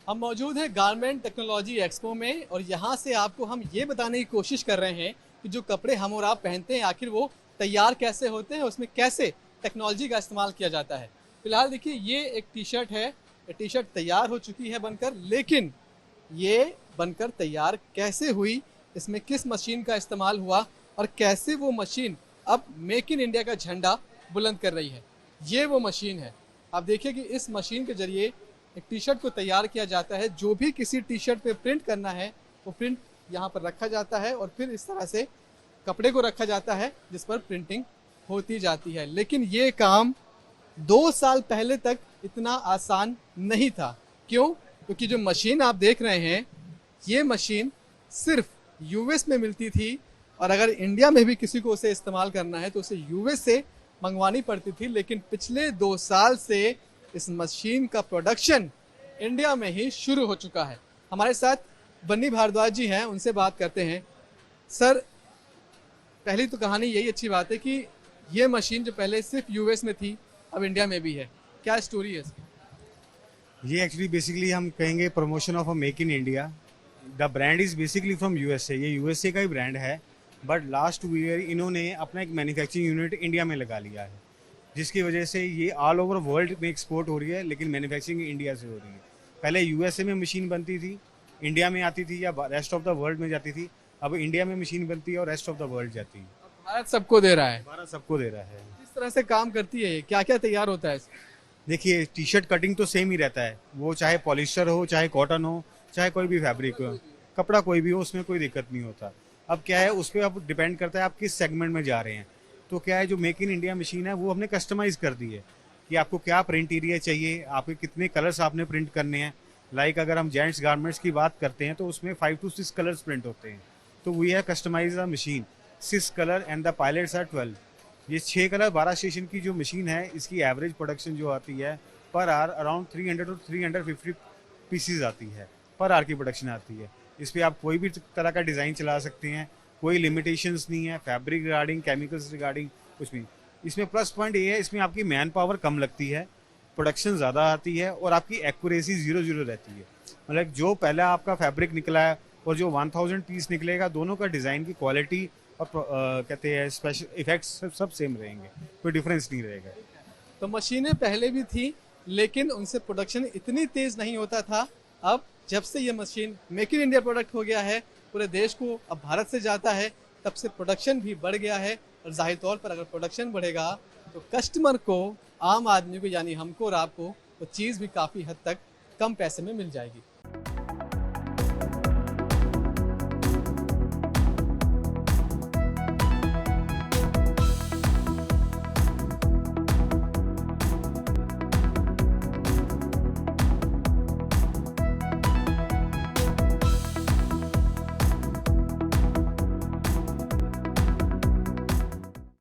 हम मौजूद हैं गारमेंट टेक्नोलॉजी एक्सपो में और यहाँ से आपको हम ये बताने की कोशिश कर रहे हैं कि जो कपड़े हम और आप पहनते हैं आखिर वो तैयार कैसे होते हैं, उसमें कैसे टेक्नोलॉजी का इस्तेमाल किया जाता है। फिलहाल देखिए ये एक टी शर्ट है, ये टी शर्ट तैयार हो चुकी है बनकर, लेकिन ये बनकर तैयार कैसे हुई, इसमें किस मशीन का इस्तेमाल हुआ और कैसे वो मशीन अब मेक इन इंडिया का झंडा बुलंद कर रही है, ये वो मशीन है। आप देखिए कि इस मशीन के जरिए एक टी शर्ट को तैयार किया जाता है। जो भी किसी टी शर्ट पे प्रिंट करना है वो प्रिंट यहाँ पर रखा जाता है और फिर इस तरह से कपड़े को रखा जाता है जिस पर प्रिंटिंग होती जाती है। लेकिन ये काम 2 साल पहले तक इतना आसान नहीं था। क्यों? क्योंकि जो मशीन आप देख रहे हैं ये मशीन सिर्फ यूएस में मिलती थी और अगर इंडिया में भी किसी को उसे इस्तेमाल करना है तो उसे यूएस से मंगवानी पड़ती थी। लेकिन पिछले 2 साल से इस मशीन का प्रोडक्शन इंडिया में ही शुरू हो चुका है। हमारे साथ बन्नी भारद्वाज जी हैं, उनसे बात करते हैं। सर, पहली तो कहानी यही अच्छी बात है कि ये मशीन जो पहले सिर्फ यूएस में थी अब इंडिया में भी है, क्या स्टोरी है इसकी? ये एक्चुअली बेसिकली हम कहेंगे promotion of a make in India. The brand is basically from USA, ये यूएसए का ही ब्रांड है, बट लास्ट ईयर इन्होंने अपना एक मैन्युफैक्चरिंग यूनिट इंडिया में लगा लिया है, जिसकी वजह से ये ऑल ओवर वर्ल्ड में एक्सपोर्ट हो रही है, लेकिन मैन्युफैक्चरिंग इंडिया से हो रही है। पहले यूएसए में मशीन बनती थी, इंडिया में आती थी या रेस्ट ऑफ द वर्ल्ड में जाती थी, अब इंडिया में मशीन बनती है और रेस्ट ऑफ द वर्ल्ड जाती है। भारत सबको दे रहा है। भारत सबको दे रहा है। किस तरह से काम करती है ये, क्या क्या तैयार होता है इसमें? देखिए, टी शर्ट कटिंग तो सेम ही रहता है, वो चाहे पॉलिस्टर हो, चाहे कॉटन हो, चाहे कोई भी फैब्रिक हो, कपड़ा कोई भी हो, उसमें कोई दिक्कत नहीं होता। अब क्या है, उस पर अब डिपेंड करता है आप किस सेगमेंट में जा रहे हैं। तो क्या है, जो मेक इन इंडिया मशीन है वो हमने कस्टमाइज कर दी है कि आपको क्या प्रिंट एरिया चाहिए, आपके कितने कलर्स आपने प्रिंट करने हैं। लाइक अगर हम जेंट्स गारमेंट्स की बात करते हैं तो उसमें 5 to 6 कलर्स प्रिंट होते हैं। तो we have customize the machine 6 colour and the pilots are 12। ये 6 कलर 12 स्टेशन की जो मशीन है, इसकी एवरेज प्रोडक्शन जो आती है per hour around 300 to 350 PCs आती है, पर आवर की प्रोडक्शन आती है। इस पर आप कोई भी तरह का डिज़ाइन चला सकते हैं, कोई लिमिटेशंस नहीं है, फैब्रिक रिगार्डिंग, केमिकल्स रिगार्डिंग कुछ भी। इसमें प्लस पॉइंट ये है, इसमें आपकी मैन पावर कम लगती है, प्रोडक्शन ज़्यादा आती है और आपकी एक्यूरेसी 0-0 रहती है। मतलब जो पहला आपका फैब्रिक निकला है और जो 1000 पीस निकलेगा, दोनों का डिज़ाइन की क्वालिटी और कहते हैं स्पेशल इफेक्ट्स सब सेम रहेंगे, कोई डिफरेंस नहीं रहेगा। तो मशीनें पहले भी थी लेकिन उनसे प्रोडक्शन इतनी तेज नहीं होता था। अब जब से ये machine make in India product हो गया है, पूरे देश को अब भारत से जाता है, तब से प्रोडक्शन भी बढ़ गया है। और जाहिर तौर पर अगर प्रोडक्शन बढ़ेगा तो कस्टमर को, आम आदमी को यानी हमको और आपको, वो चीज़ भी काफ़ी हद तक कम पैसे में मिल जाएगी।